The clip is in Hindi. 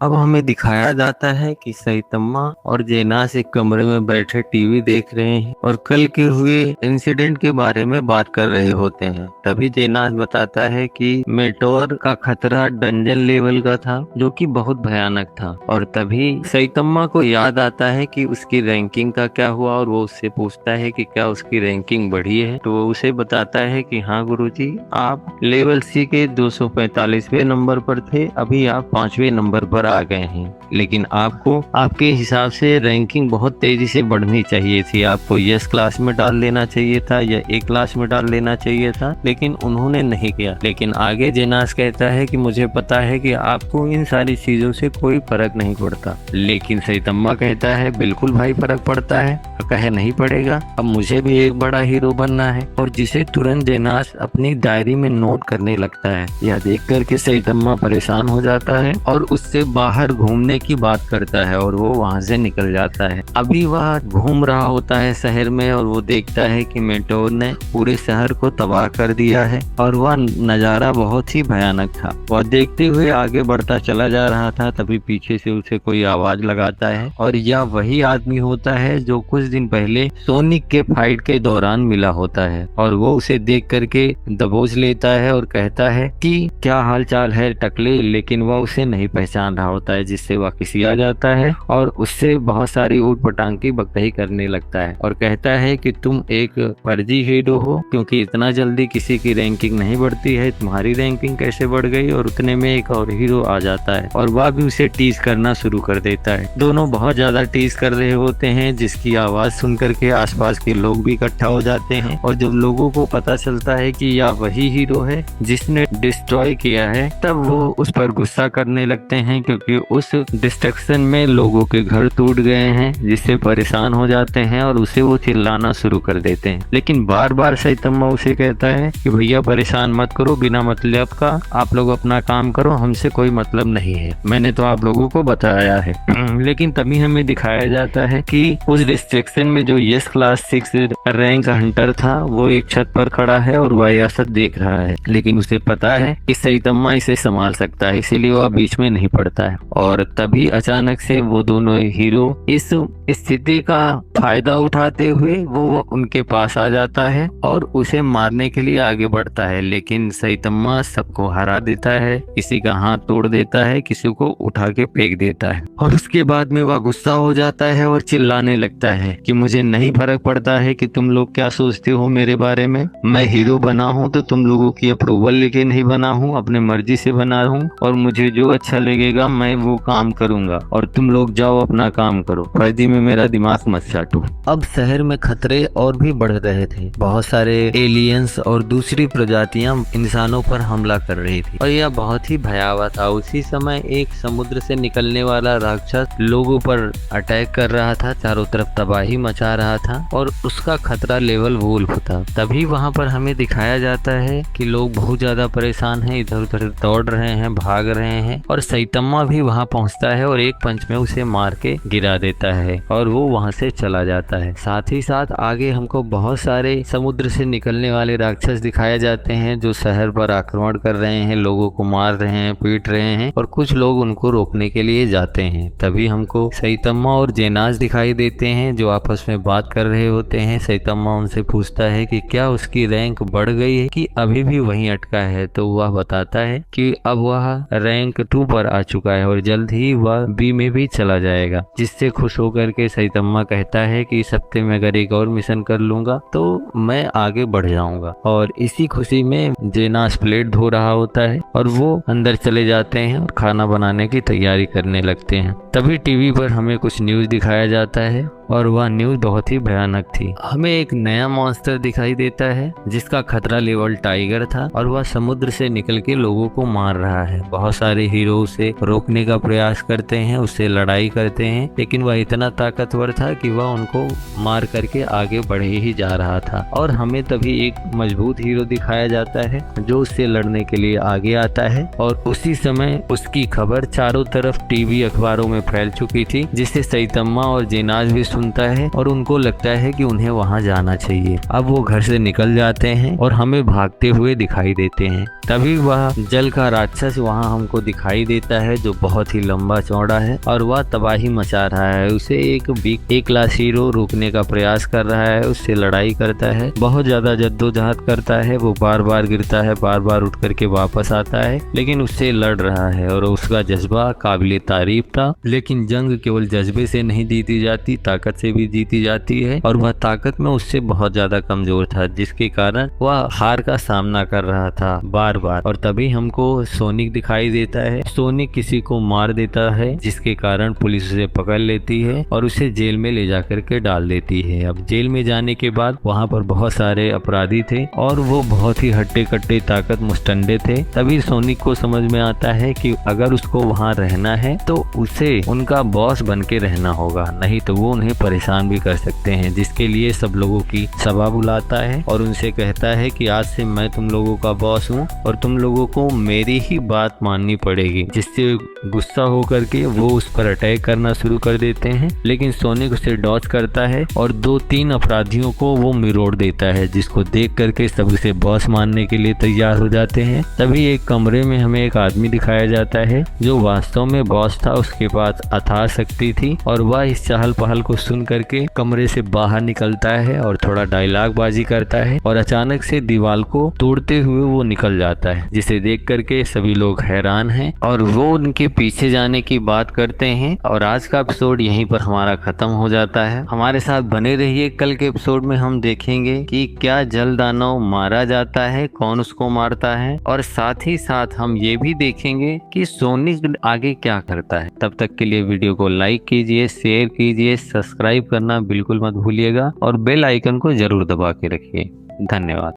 अब हमें दिखाया जाता है कि सैतम्मा और जेनास एक कमरे में बैठे टीवी देख रहे हैं और कल के हुए इंसिडेंट के बारे में बात कर रहे होते हैं। तभी जेनास बताता है कि मेटोर का खतरा डंजन लेवल का था, जो कि बहुत भयानक था। और तभी सैतम्मा को याद आता है कि उसकी रैंकिंग का क्या हुआ और वो उससे पूछता है कि क्या उसकी रैंकिंग बढ़ी है। तो वो उसे बताता है कि हाँ गुरुजी, आप लेवल सी के 245वें नंबर पर थे, अभी आप 5वें नंबर पर आ गए हैं। लेकिन आपको आपके हिसाब से रैंकिंग बहुत तेजी से बढ़नी चाहिए थी। आपको यस क्लास में डाल लेना चाहिए था या ए क्लास में डाल लेना चाहिए था, लेकिन उन्होंने नहीं किया। लेकिन आगे जेनास कहता है कि मुझे पता है कि आपको इन सारी चीजों से कोई फर्क नहीं पड़ता। लेकिन सैतम्मा कहता है बिल्कुल भाई फर्क पड़ता है। कहे नहीं पड़ेगा, अब मुझे भी एक बड़ा हीरो बनना है। और जिसे तुरंत जेनास अपनी डायरी में नोट करने लगता है। यह देख करके सैतम्मा परेशान हो जाता है और उससे बाहर घूमने की बात करता है और वो वहां से निकल जाता है। अभी वह घूम रहा होता है शहर में और वो देखता है कि मेटोर ने पूरे शहर को तबाह कर दिया है और वह नजारा बहुत ही भयानक था। वह देखते हुए आगे बढ़ता चला जा रहा था, तभी पीछे से उसे कोई आवाज लगाता है और यह वही आदमी होता है जो कुछ दिन पहले सोनिक के फाइट के दौरान मिला होता है। और वो उसे देख करके दबोच लेता है और कहता है कि क्या हाल चाल है टकले। लेकिन वह उसे नहीं पहचान रहा होता है, जिससे वह किसिया जाता है और उससे बहुत सारी ऊट पटांग की बकही करने लगता है और कहता है कि तुम एक फर्जी हीरो हो, क्योंकि इतना जल्दी किसी की रैंकिंग नहीं बढ़ती है। तुम्हारी रैंकिंग कैसे बढ़ गई। और उतने में एक और हीरो आ जाता है और वह भी उसे टीज करना शुरू कर देता है। दोनों बहुत ज्यादा टीज कर रहे होते हैं, जिसकी आवाज सुन करके आसपास के लोग भी इकट्ठा हो जाते हैं। और जब लोगों को पता चलता है कि यह वही हीरो है जिसने डिस्ट्रॉय किया है, तब वो उस पर गुस्सा करने लगते हैं, क्योंकि उस डिस्ट्रक्शन में लोगों के घर टूट गए हैं, जिससे परेशान हो जाते हैं और उसे वो चिल्लाना शुरू कर देते हैं। लेकिन बार बार सैतम्मा उसे कहता है कि भैया परेशान मत करो, बिना मतलब का आप लोग अपना काम करो, हमसे कोई मतलब नहीं है, मैंने तो आप लोगों को बताया है। लेकिन तभी हमें दिखाया जाता है कि उस डिस्ट्रक्शन में जो यस क्लास 6 रैंक हंटर था, वो एक छत पर खड़ा है और वह यह सब देख रहा है। लेकिन उसे पता है कि सैतम्मा इसे संभाल सकता है, इसीलिए वह बीच में नहीं पड़ता है। और तभी अचानक से वो दोनों हीरो इस स्थिति का फायदा उठाते हुए वो उनके पास आ जाता है और उसे मारने के लिए आगे बढ़ता है। लेकिन सैतम्मा सबको हरा देता है, किसी का हाथ तोड़ देता है, किसी को उठा के फेंक देता है। और उसके बाद में वह गुस्सा हो जाता है और चिल्लाने लगता है कि मुझे नहीं फर्क पड़ता है कि तुम लोग क्या सोचते हो मेरे बारे में। मैं हीरो बना हूँ तो तुम लोगों की अप्रूवल लेके नहीं बना हूँ, अपने मर्जी से बना हूँ और मुझे जो अच्छा लगेगा मैं वो काम करूंगा। और तुम लोग जाओ अपना काम करो, फर्जी में मेरा दिमाग मत चाटो। अब शहर में खतरे और भी बढ़ रहे थे। बहुत सारे एलियंस और दूसरी प्रजातियां इंसानों पर हमला कर रही थी और यह बहुत ही भयावह था। उसी समय एक समुद्र से निकलने वाला राक्षस लोगों पर अटैक कर रहा था, चारों तरफ तबाही मचा रहा था और उसका खतरा लेवल वुल्फ था। तभी वहां पर हमें दिखाया जाता है कि लोग बहुत ज्यादा परेशान हैं, इधर उधर दौड़ रहे हैं, भाग रहे हैं। और सैतम्मा भी वहां पहुंचता है और एक पंच में उसे मार के गिरा देता है और वो वहां से चला जाता है। साथ ही साथ आगे हमको बहुत सारे समुद्र से निकलने वाले राक्षस दिखाए जाते हैं, जो शहर पर आक्रमण कर रहे हैं, लोगों को मार रहे हैं, पीट रहे हैं और कुछ लोग उनको रोकने के लिए जाते हैं। तभी हमको सैतम्मा और जेनास दिखाई देते हैं, जो आपस में बात कर रहे होते हैं। सैतम्मा उनसे पूछता है कि क्या उसकी रैंक बढ़ गई है कि अभी भी वहीं अटका है। तो वह बताता है कि अब वह रैंक 2 पर आ चुका है और जल्द ही वह बी में भी चला जाएगा। जिससे खुश होकर के सैतम्मा कहता है कि इस हफ्ते में अगर एक और मिशन कर लूंगा तो मैं आगे बढ़ जाऊंगा। और इसी खुशी में जेनास प्लेट धो रहा होता है और वो अंदर चले जाते हैं और खाना बनाने की तैयारी करने लगते हैं। तभी टीवी पर हमें कुछ न्यूज दिखाया जाता है और वह न्यूज बहुत ही भयानक थी। हमें एक नया मॉन्स्टर दिखाई देता है जिसका खतरा लेवल टाइगर था और वह समुद्र से निकल के लोगों को मार रहा है। बहुत सारे हीरो उसे रोकने का प्रयास करते हैं, उससे लड़ाई करते हैं, लेकिन वह इतना ताकतवर था कि वह उनको मार करके आगे बढ़े ही जा रहा था। और हमें तभी एक मजबूत हीरो दिखाया जाता है जो उससे लड़ने के लिए आगे आता है और उसी समय उसकी खबर चारों तरफ टीवी अखबारों में फैल चुकी थी, जिससे सैतम्मा और जेनास भी सुनता है और उनको लगता है कि उन्हें वहां जाना चाहिए। अब वो घर से निकल जाते हैं और हमें भागते हुए दिखाई देते हैं। तभी वह जल का राक्षस वहां हमको दिखाई देता है, जो बहुत ही लंबा चौड़ा है और वह तबाही मचा रहा है। उसे एक क्लास हीरो रोकने का प्रयास कर रहा है, उससे लड़ाई करता है, बहुत ज्यादा जद्दोजहद करता है। वो बार बार गिरता है, बार बार उठ करके वापस आता है, लेकिन उससे लड़ रहा है और उसका जज्बा काबिले तारीफ था। लेकिन जंग केवल जज्बे से नहीं जीती जाती, ताकत से भी जीती जाती है और वह ताकत में उससे बहुत ज्यादा कमजोर था, जिसके कारण वह हार का सामना कर रहा था बार बार। और तभी हमको सोनिक दिखाई देता है। सोनिक किसी को मार देता है, जिसके कारण पुलिस उसे पकड़ लेती है और उसे जेल में ले जाकर के डाल देती है। अब जेल में जाने के बाद वहाँ पर बहुत सारे अपराधी थे और वो बहुत ही हट्टे कट्टे ताकत मुस्टंडे थे। तभी सोनिक को समझ में आता है कि अगर उसको वहाँ रहना है तो उसे उनका बॉस बन के रहना होगा, नहीं तो वो उन्हें परेशान भी कर सकते हैं। जिसके लिए सब लोगों की सभा बुलाता है और उनसे कहता है कि आज से मैं तुम लोगों का बॉस हूँ और तुम लोगों को मेरी ही बात माननी पड़ेगी। जिससे गुस्सा होकर के वो उस पर अटैक करना शुरू कर देते हैं, लेकिन सोनिक उसे डॉज करता है और 2-3 अपराधियों को वो मिरोड़ देता है, जिसको देख करके सब उसे बॉस मानने के लिए तैयार हो जाते हैं। तभी एक कमरे में हमें एक आदमी दिखाया जाता है जो वास्तव में बॉस था। उसके पास अथाह शक्ति थी और वह इस चहल पहल को सुन करके कमरे से बाहर निकलता है और थोड़ा डायलॉग बाजी करता है और अचानक से दीवार को तोड़ते हुए वो निकल जाता है, जिसे देख करके सभी लोग हैरान हैं और वो उनके पीछे जाने की बात करते हैं। और आज का एपिसोड यहीं पर हमारा खत्म हो जाता है। हमारे साथ बने रहिए, कल के एपिसोड में हम देखेंगे कि क्या जल दानव मारा जाता है, कौन उसको मारता है, और साथ ही साथ हम ये भी देखेंगे कि सोनिक आगे क्या करता है। तब तक के लिए वीडियो को लाइक कीजिए, शेयर कीजिए, सब्सक्राइब करना बिल्कुल मत भूलिएगा और बेल आइकन को जरूर दबा के रखिए। धन्यवाद।